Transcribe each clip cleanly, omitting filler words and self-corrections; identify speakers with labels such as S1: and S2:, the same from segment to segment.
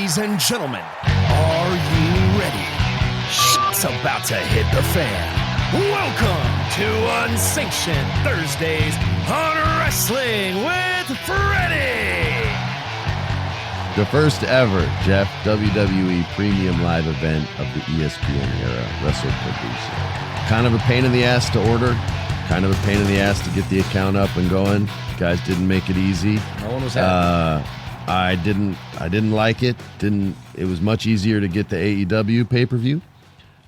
S1: Ladies and gentlemen, are you ready? Shit's about to hit the fan. Welcome to Unsanctioned Thursdays on Wrestling with Freddie.
S2: The first ever, Jeff, WWE premium live event of the ESPN era, WrestlePalooza. Kind of a pain in the ass to order, kind of a pain in the ass to get the account up and going. Guys didn't make it easy.
S3: No one was happy.
S2: I didn't like it. It was much easier to get the AEW pay-per-view.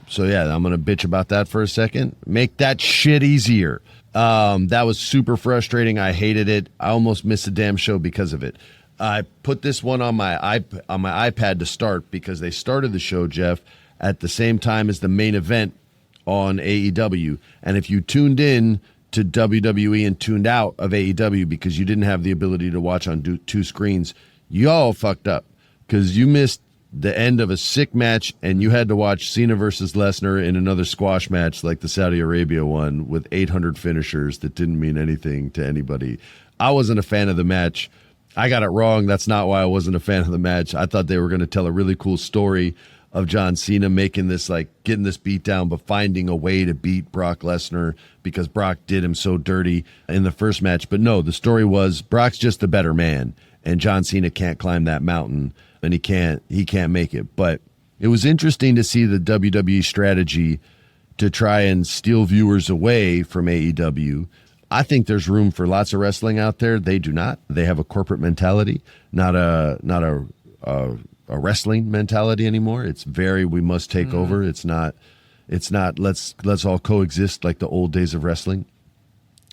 S2: So yeah, I'm gonna bitch about that for a second. Make that shit easier. That was super frustrating. I hated it. I almost missed a damn show because of it. I put this one on my iPad to start because they started the show, Jeff, at the same time as the main event on AEW. And if you tuned in to WWE and tuned out of AEW because you didn't have the ability to watch on two screens, you all fucked up because you missed the end of a sick match and you had to watch Cena versus Lesnar in another squash match like the Saudi Arabia one with 800 finishers that didn't mean anything to anybody. I wasn't a fan of the match. I got it wrong. That's not why I wasn't a fan of the match. I thought they were going to tell a really cool story of John Cena making this, like, getting this beat down, but finding a way to beat Brock Lesnar because Brock did him so dirty in the first match. But no, the story was Brock's just the better man, and John Cena can't climb that mountain, and he can't make it. But it was interesting to see the WWE strategy to try and steal viewers away from AEW. I think there's room for lots of wrestling out there. They do not. They have a corporate mentality, not a wrestling mentality anymore. It's very, we must take over. It's not let's all coexist like the old days of wrestling.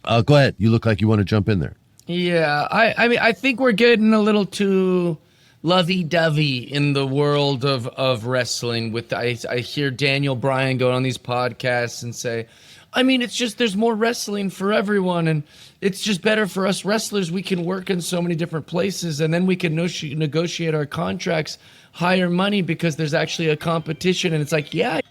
S2: Go ahead. You look like you want to jump in there.
S3: Yeah, I mean, I think we're getting a little too lovey-dovey in the world of wrestling. I hear Daniel Bryan go on these podcasts and say, I mean, it's just there's more wrestling for everyone, and it's just better for us wrestlers. We can work in so many different places, and then we can negotiate our contracts higher money because there's actually a competition. And it's like, yeah.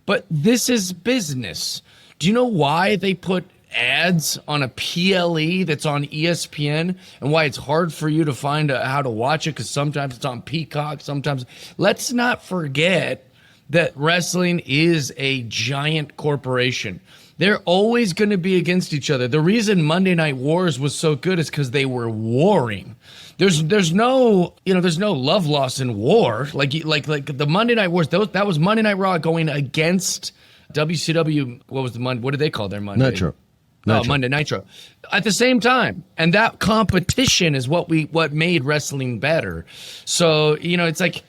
S3: But this is business. Do you know why they put ads on a PLE that's on ESPN and why it's hard for you to find how to watch it? Because sometimes it's on Peacock, sometimes. Let's not forget that wrestling is a giant corporation. They're always going to be against each other. The reason Monday Night Wars was so good is because they were warring. There's no love lost in war. Like the Monday Night Wars, that was Monday Night Raw going against WCW. What did they call their Monday?
S2: Nitro.
S3: Monday Nitro. At the same time. And that competition is what made wrestling better. So, it's like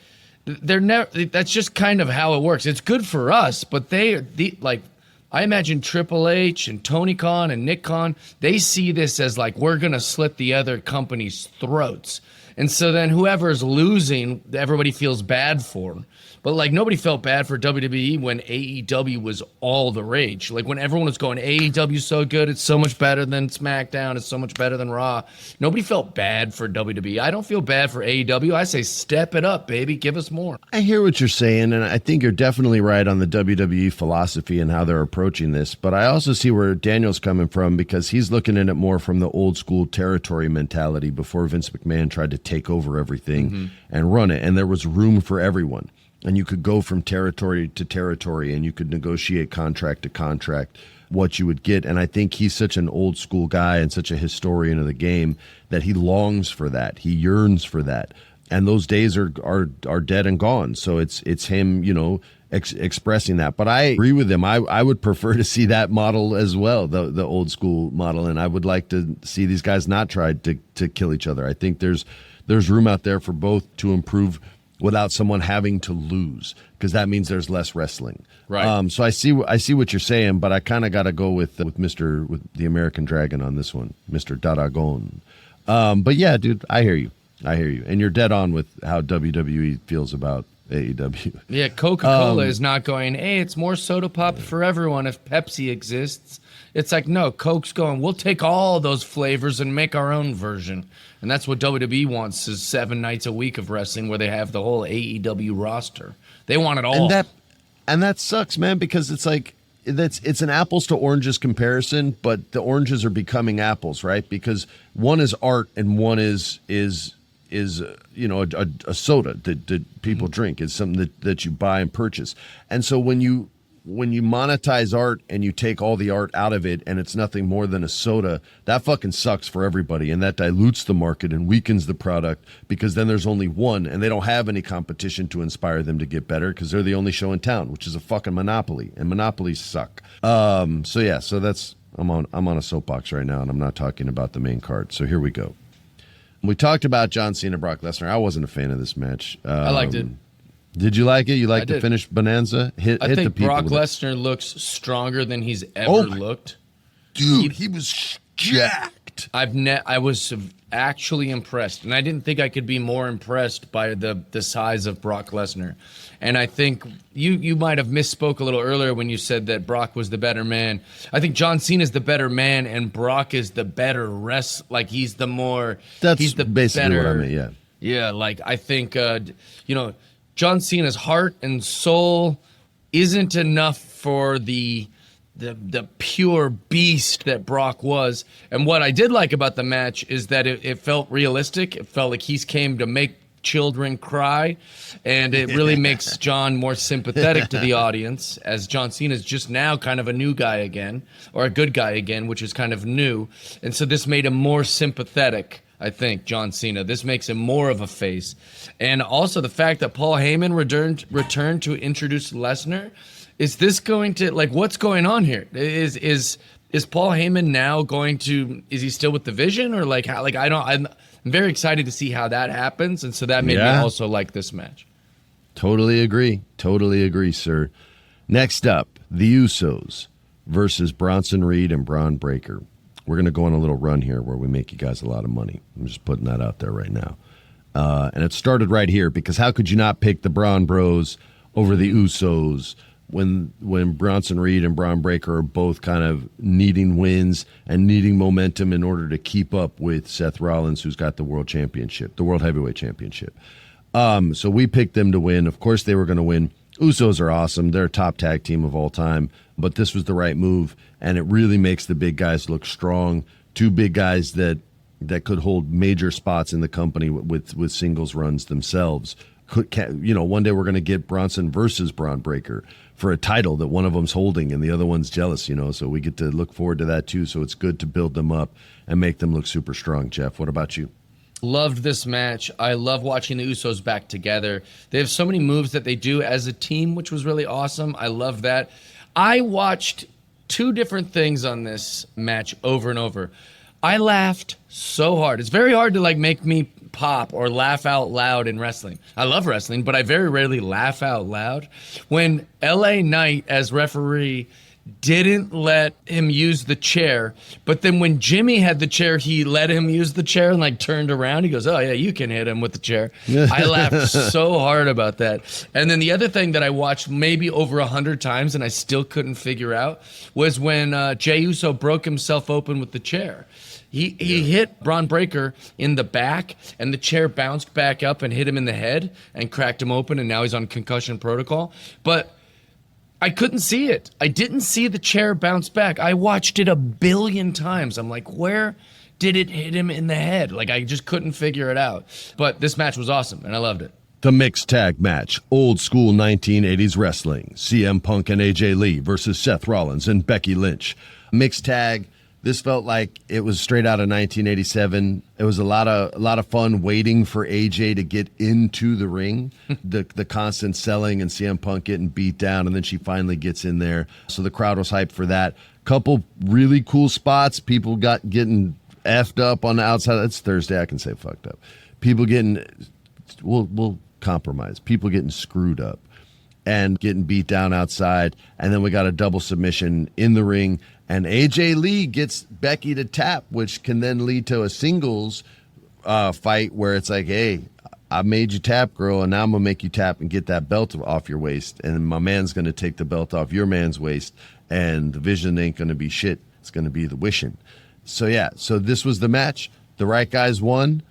S3: that's just kind of how it works. It's good for us, but I imagine Triple H and Tony Khan and Nick Khan, they see this as like, we're going to slit the other company's throats. And so then whoever's losing, everybody feels bad for. But like nobody felt bad for WWE when AEW was all the rage. Like when everyone was going, AEW's so good, it's so much better than SmackDown, it's so much better than Raw. Nobody felt bad for WWE. I don't feel bad for AEW. I say step it up, baby. Give us more.
S2: I hear what you're saying, and I think you're definitely right on the WWE philosophy and how they're approaching this. But I also see where Daniel's coming from because he's looking at it more from the old school territory mentality before Vince McMahon tried to take over everything and run it. And there was room for everyone. And you could go from territory to territory and you could negotiate contract to contract what you would get. And I think he's such an old school guy and such a historian of the game that he longs for that. He yearns for that. And those days are dead and gone. So it's him, expressing that. But I agree with him. I would prefer to see that model as well, the old school model. And I would like to see these guys not try to kill each other. I think there's room out there for both to improve without someone having to lose, because that means there's less wrestling.
S3: Right.
S2: So I see what you're saying, but I kind of got to go with the American Dragon on this one, Mr. Daragon. But yeah, dude, I hear you, and you're dead on with how WWE feels about AEW.
S3: Yeah, Coca-Cola is not going, hey, it's more soda pop for everyone if Pepsi exists. It's like, no, Coke's going, we'll take all those flavors and make our own version. And that's what WWE wants, is 7 nights a week of wrestling where they have the whole AEW roster. They want it all.
S2: And that sucks, man, because it's like, it's an apples to oranges comparison, but the oranges are becoming apples, right? Because one is art and one is a soda that people drink. It's something that you buy and purchase. And so when you monetize art and you take all the art out of it and it's nothing more than a soda, that fucking sucks for everybody, and that dilutes the market and weakens the product, because then there's only one and they don't have any competition to inspire them to get better because they're the only show in town, which is a fucking monopoly, and monopolies suck. So that's I'm on a soapbox right now, and I'm not talking about the main card. So here we go. We talked about John Cena, Brock Lesnar. I wasn't a fan of this match.
S3: I liked it.
S2: Did you like it? You liked the finish bonanza?
S3: I think Brock Lesnar looks stronger than he's ever looked.
S2: Dude, he was jacked.
S3: I was actually impressed, and I didn't think I could be more impressed by the size of Brock Lesnar. And I think you might have misspoke a little earlier when you said that Brock was the better man. I think John Cena is the better man, and Brock is the better he's the more.
S2: He's the basically better, what I mean. Yeah.
S3: Yeah, like I think John Cena's heart and soul isn't enough for the pure beast that Brock was. And what I did like about the match is that it felt realistic. It felt like he came to make children cry, and it really makes John more sympathetic to the audience, as John Cena is just now kind of a new guy again, or a good guy again, which is kind of new. And so this made him more sympathetic. I think John Cena. This makes him more of a face. And also the fact that Paul Heyman returned to introduce Lesnar. Is this going to, like, what's going on here? Is Paul Heyman now going to, is he still with the Vision, or like how, like, I'm very excited to see how that happens. And so that made me also like this match.
S2: Totally agree, sir. Next up, the Usos versus Bronson Reed and Bron Breaker. We're going to go on a little run here where we make you guys a lot of money. I'm just putting that out there right now. And it started right here, because how could you not pick the Bron Bros over the Usos when Bronson Reed and Bron Breaker are both kind of needing wins and needing momentum in order to keep up with Seth Rollins, who's got the World Championship, the World Heavyweight Championship. So we picked them to win. Of course, they were going to win. Usos are awesome. They're a top tag team of all time. But this was the right move, and it really makes the big guys look strong. Two big guys that could hold major spots in the company with singles runs themselves. One day we're going to get Bronson versus Bron Breaker for a title that one of them's holding and the other one's jealous, so we get to look forward to that too. So it's good to build them up and make them look super strong. Jeff, what about you?
S3: Loved this match. I love watching the Usos back together. They have so many moves that they do as a team, which was really awesome. I love that. I watched two different things on this match over and over. I laughed so hard. It's very hard to make me pop or laugh out loud in wrestling. I love wrestling, but I very rarely laugh out loud. When LA Knight as referee didn't let him use the chair, but then when Jimmy had the chair, he let him use the chair and turned around. He goes, "Oh yeah, you can hit him with the chair." I laughed so hard about that. And then the other thing that I watched maybe over 100 times and I still couldn't figure out was when Jey Uso broke himself open with the chair. He hit Bron Breaker in the back, and the chair bounced back up and hit him in the head and cracked him open, and now he's on concussion protocol. But I couldn't see it. I didn't see the chair bounce back. I watched it 1 billion times. I'm like, where did it hit him in the head? I just couldn't figure it out. But this match was awesome, and I loved it.
S2: The mixed tag match, old school 1980s wrestling. CM Punk and AJ Lee versus Seth Rollins and Becky Lynch. Mixed tag. This felt like it was straight out of 1987. It was a lot of fun waiting for AJ to get into the ring. the constant selling and CM Punk getting beat down, and then she finally gets in there. So the crowd was hyped for that. Couple really cool spots. People getting effed up on the outside. It's Thursday. I can say fucked up. People getting, we'll compromise. People getting screwed up and getting beat down outside. And then we got a double submission in the ring. And AJ Lee gets Becky to tap, which can then lead to a singles fight where it's like, hey, I made you tap, girl, and now I'm going to make you tap and get that belt off your waist. And my man's going to take the belt off your man's waist, and the Vision ain't going to be shit. It's going to be the wishing. So, yeah, so this was the match. The right guys won.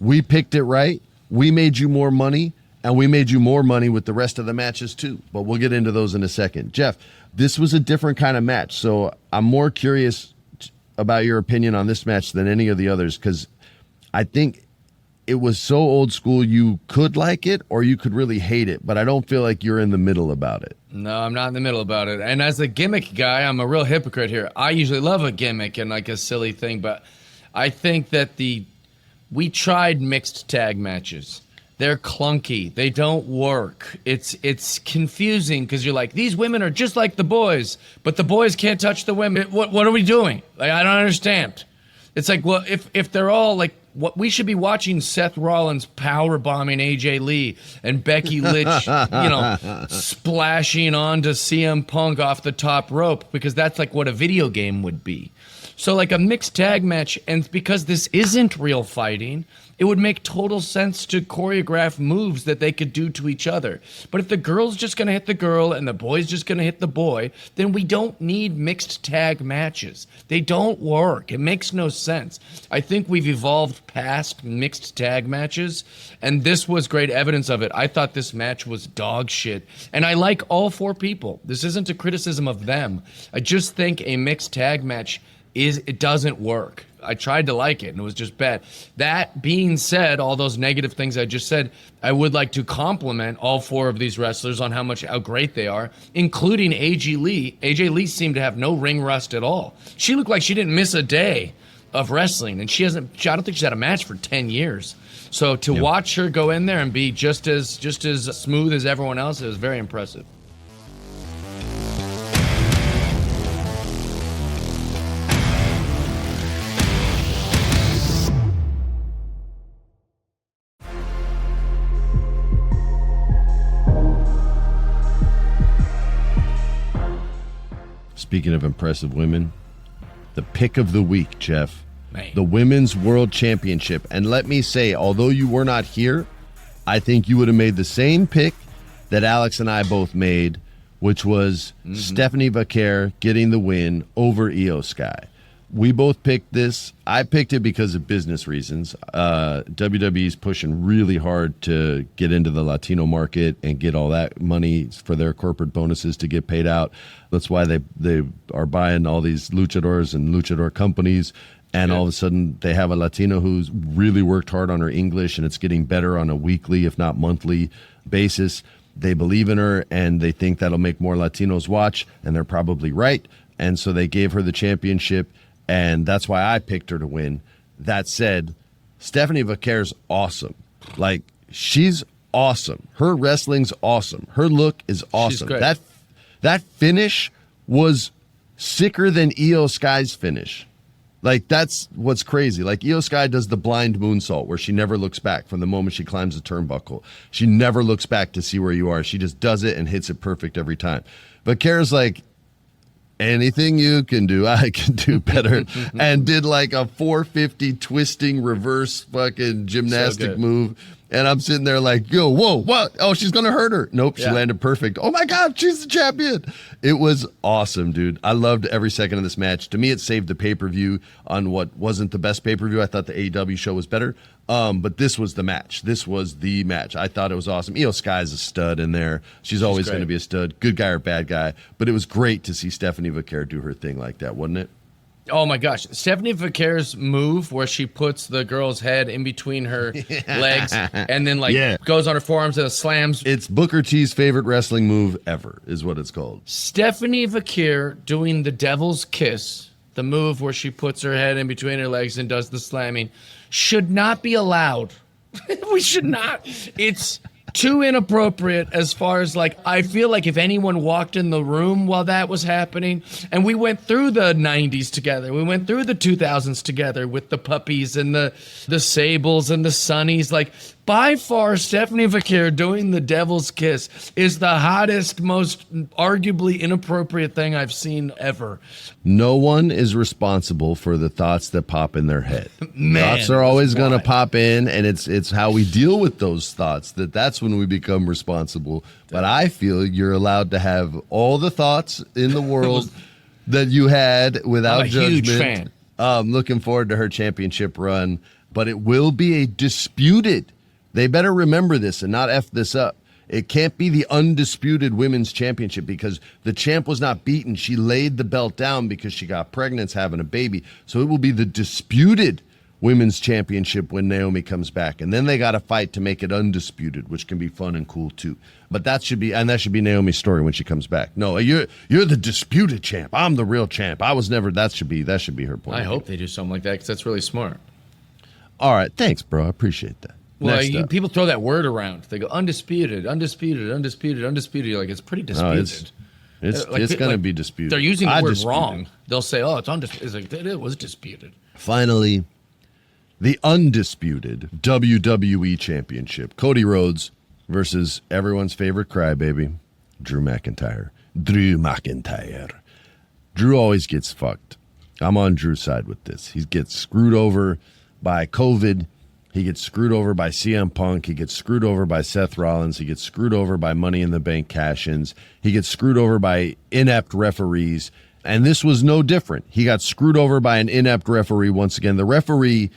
S2: We picked it right. We made you more money, and we made you more money with the rest of the matches too. But we'll get into those in a second. Jeff, this was a different kind of match, so I'm more curious about your opinion on this match than any of the others, because I think it was so old school you could like it or you could really hate it, but I don't feel like you're in the middle about it.
S3: No, I'm not in the middle about it. And as a gimmick guy, I'm a real hypocrite here. I usually love a gimmick and like a silly thing, but I think that we tried mixed tag matches. They're clunky. They don't work. It's confusing because you're like, these women are just like the boys, but the boys can't touch the women. What are we doing? Like, I don't understand. It's like, well, if they're all like, what we should be watching Seth Rollins power bombing AJ Lee and Becky Lynch, splashing onto CM Punk off the top rope because that's like what a video game would be. So like a mixed tag match, and because this isn't real fighting, it would make total sense to choreograph moves that they could do to each other. But if the girl's just going to hit the girl and the boy's just going to hit the boy, then we don't need mixed tag matches. They don't work. It makes no sense. I think we've evolved past mixed tag matches, and this was great evidence of it. I thought this match was dog shit, and I like all four people. This isn't a criticism of them. I just think a mixed tag match it doesn't work. I tried to like it, and it was just bad. That being said, all those negative things I just said, I would like to compliment all four of these wrestlers on how great they are, including AJ Lee. AJ Lee seemed to have no ring rust at all. She looked like she didn't miss a day of wrestling, and I don't think she's had a match for 10 years. So to watch her go in there and be just as smooth as everyone else, it was very impressive.
S2: Speaking of impressive women, the pick of the week, Jeff,
S3: Man.
S2: The Women's World Championship. And let me say, although you were not here, I think you would have made the same pick that Alex and I both made, which was Stephanie Vaquer getting the win over Iyo Sky. We both picked this. I picked it because of business reasons. WWE's pushing really hard to get into the Latino market and get all that money for their corporate bonuses to get paid out. That's why they are buying all these luchadors and luchador companies. And all of a sudden they have a Latino who's really worked hard on her English, and it's getting better on a weekly, if not monthly basis. They believe in her, and they think that'll make more Latinos watch, and they're probably right. And so they gave her the championship. And that's why I picked her to win. That said, Stephanie Vaquer's awesome. Like, she's awesome. Her wrestling's awesome. Her look is awesome. That finish was sicker than Iyo Sky's finish. Like, that's what's crazy. Like, Iyo Sky does the blind moonsault where she never looks back from the moment she climbs the turnbuckle. She never looks back to see where you are. She just does it and hits it perfect every time. Vaquer's like, anything you can do, I can do better. And did like a 450 twisting reverse fucking gymnastic move. And I'm sitting there like, yo, whoa, what? Oh, she's going to hurt her. Nope, she landed perfect. Oh my God, she's the champion. It was awesome, dude. I loved every second of this match. To me, it saved the pay-per-view on what wasn't the best pay-per-view. I thought the AEW show was better. But this was the match. This was the match. I thought it was awesome. Iyo Sky's a stud in there. She's always going to be a stud. Good guy or bad guy. But it was great to see Stephanie Vaquer do her thing like that, wasn't it?
S3: Oh my gosh. Stephanie Vaquer's move where she puts the girl's head in between her legs and then goes on her forearms and slams.
S2: It's Booker T's favorite wrestling move ever is what it's called.
S3: Stephanie Vaquer doing the devil's kiss, the move where she puts her head in between her legs and does the slamming, should not be allowed. We should not. It's too inappropriate as far as like, I feel like if anyone walked in the room while that was happening, and we went through the 90s together, we went through the 2000s together with the puppies and the Sables and the Sunnies, like by far Stephanie Vaquer doing the devil's kiss is the hottest, most arguably inappropriate thing I've seen ever.
S2: No one is responsible for the thoughts that pop in their head.
S3: Man,
S2: thoughts are always going to pop in, and it's how we deal with those thoughts that's when we become responsible. But I feel you're allowed to have all the thoughts in the world that you had without judgment. I'm a huge fan. Looking forward to her championship run, but it will be a disputed. They better remember this and not F this up. It can't be the undisputed women's championship because the champ was not beaten. She laid the belt down because she got pregnant, having a baby. So it will be the disputed women's championship when Naomi comes back. And then they got to fight to make it undisputed, which can be fun and cool too. But that should be Naomi's story when she comes back. No, you're the disputed champ. I'm the real champ. I was never. That should be her point.
S3: I hope they do something like that because that's really smart.
S2: All right, thanks, bro. I appreciate that.
S3: Well, people throw that word around. They go undisputed, undisputed, undisputed, undisputed. You're like, it's pretty disputed.
S2: It's going to be disputed.
S3: They're using the word wrong. They'll say, oh, it's undisputed. It's like, it was disputed.
S2: Finally, the undisputed WWE Championship. Cody Rhodes versus everyone's favorite crybaby, Drew McIntyre. Drew always gets fucked. I'm on Drew's side with this. He gets screwed over by COVID. He gets screwed over by CM Punk. He gets screwed over by Seth Rollins. He gets screwed over by Money in the Bank cash-ins. He gets screwed over by inept referees. And this was no different. He got screwed over by an inept referee once again. The referee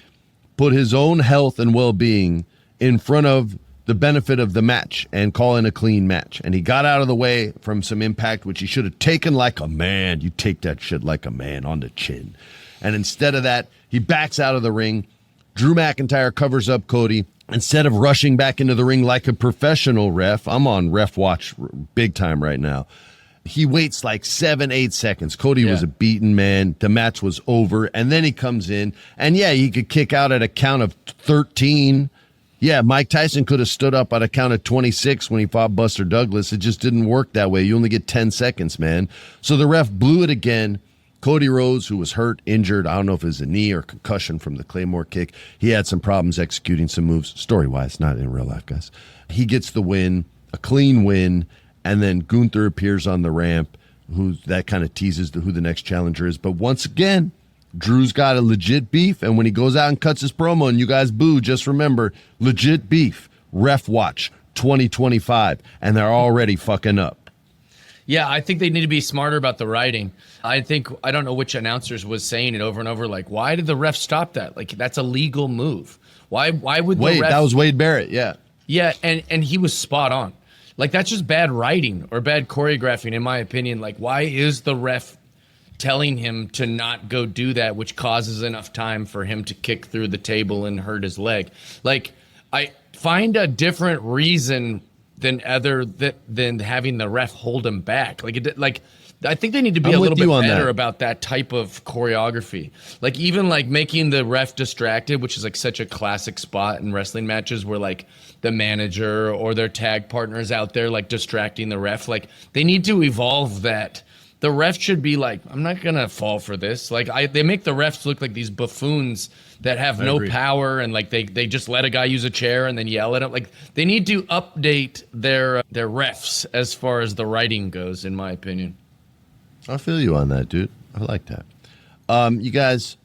S2: put his own health and well-being in front of the benefit of the match and calling a clean match. And he got out of the way from some impact, which he should have taken like a man. You take that shit like a man on the chin. And instead of that, he backs out of the ring. Drew McIntyre covers up Cody. Instead of rushing back into the ring like a professional ref, I'm on ref watch big time right now. He waits like 7-8 seconds. Cody was a beaten man. The match was over. And then he comes in. And he could kick out at a count of 13. Yeah, Mike Tyson could have stood up at a count of 26 when he fought Buster Douglas. It just didn't work that way. You only get 10 seconds, man. So the ref blew it again. Cody Rhodes, who was hurt, injured, I don't know if it was a knee or concussion from the Claymore kick. He had some problems executing some moves, story-wise, not in real life, guys. He gets the win, a clean win, and then Gunther appears on the ramp, that kind of teases who the next challenger is. But once again, Drew's got a legit beef, and when he goes out and cuts his promo and you guys boo, just remember, legit beef, ref watch, 2025, and they're already fucking up.
S3: Yeah, I think they need to be smarter about the writing. I don't know which announcers was saying it over and over, like, why did the ref stop that? Like, that's a legal move. Why would the ref...
S2: That was Wade Barrett, yeah.
S3: Yeah, and he was spot on. Like, that's just bad writing or bad choreographing, in my opinion. Like, why is the ref telling him to not go do that, which causes enough time for him to kick through the table and hurt his leg? Like, I find a different reason than having the ref hold him back. I think they need to be a little bit better about that type of choreography. Like, even like making the ref distracted, which is like such a classic spot in wrestling matches where like the manager or their tag partner is out there like distracting the ref. Like, they need to evolve that. The ref should be like, I'm not going to fall for this. Like, they make the refs look like these buffoons that have no power, and like they just let a guy use a chair and then yell at him. Like, they need to update their refs as far as the writing goes, in my opinion.
S2: I feel you on that, dude. I like that. You guys,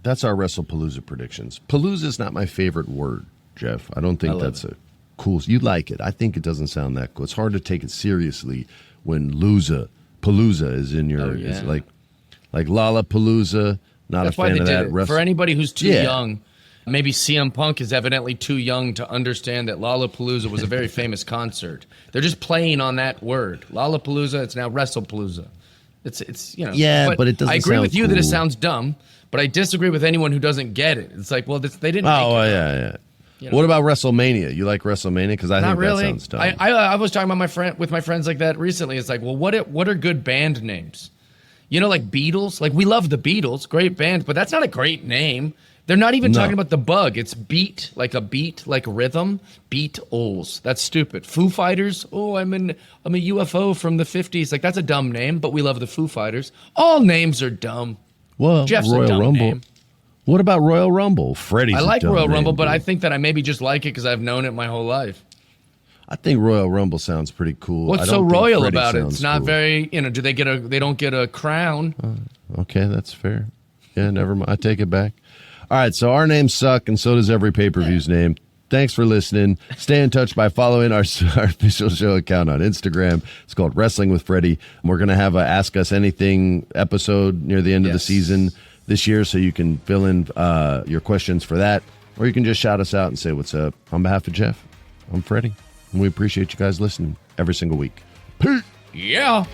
S2: that's our WrestlePalooza predictions. Palooza is not my favorite word, Jeff. I don't think that's a cool. You like it. I think it doesn't sound that cool. It's hard to take it seriously when Palooza is in your is like Lollapalooza. Not
S3: That's
S2: a fan of that.
S3: For anybody who's too young, maybe CM Punk is evidently too young to understand that Lollapalooza was a very famous concert. They're just playing on that word. Lollapalooza, it's now WrestlePalooza. It's you know.
S2: Yeah, but it doesn't.
S3: I agree with you
S2: cool.
S3: that it sounds dumb, but I disagree with anyone who doesn't get it. It's like, well, they didn't.
S2: Yeah. You know? What about WrestleMania? You like WrestleMania? Because I think
S3: really.
S2: That sounds dumb.
S3: I was talking about with my friends like that recently. It's like, well, what are good band names? You know, like Beatles. Like, we love the Beatles, great band, but that's not a great name. They're not even talking about the bug. It's beat, like rhythm. Beatles. That's stupid. Foo Fighters. Oh, I'm a UFO from the 50s. Like, that's a dumb name, but we love the Foo Fighters. All names are dumb.
S2: Well,
S3: Jeff's
S2: Royal
S3: a dumb
S2: Rumble.
S3: Name.
S2: What about Royal Rumble? Freddie's.
S3: I like
S2: a dumb
S3: Royal Rumble,
S2: name,
S3: but
S2: dude.
S3: I think that I maybe just like it because I've known it my whole life.
S2: I think Royal Rumble sounds pretty cool.
S3: What's so royal about it? It's not very, do they they don't get a crown?
S2: Okay, that's fair. Yeah, never mind. I take it back. All right, so our names suck, and so does every pay-per-view's name. Thanks for listening. Stay in touch by following our official show account on Instagram. It's called Wrestling with Freddie. We're going to have a Ask Us Anything episode near the end of the season this year, so you can fill in your questions for that, or you can just shout us out and say what's up. On behalf of Jeff, I'm Freddie, and we appreciate you guys listening every single week. Peace.
S3: Yeah.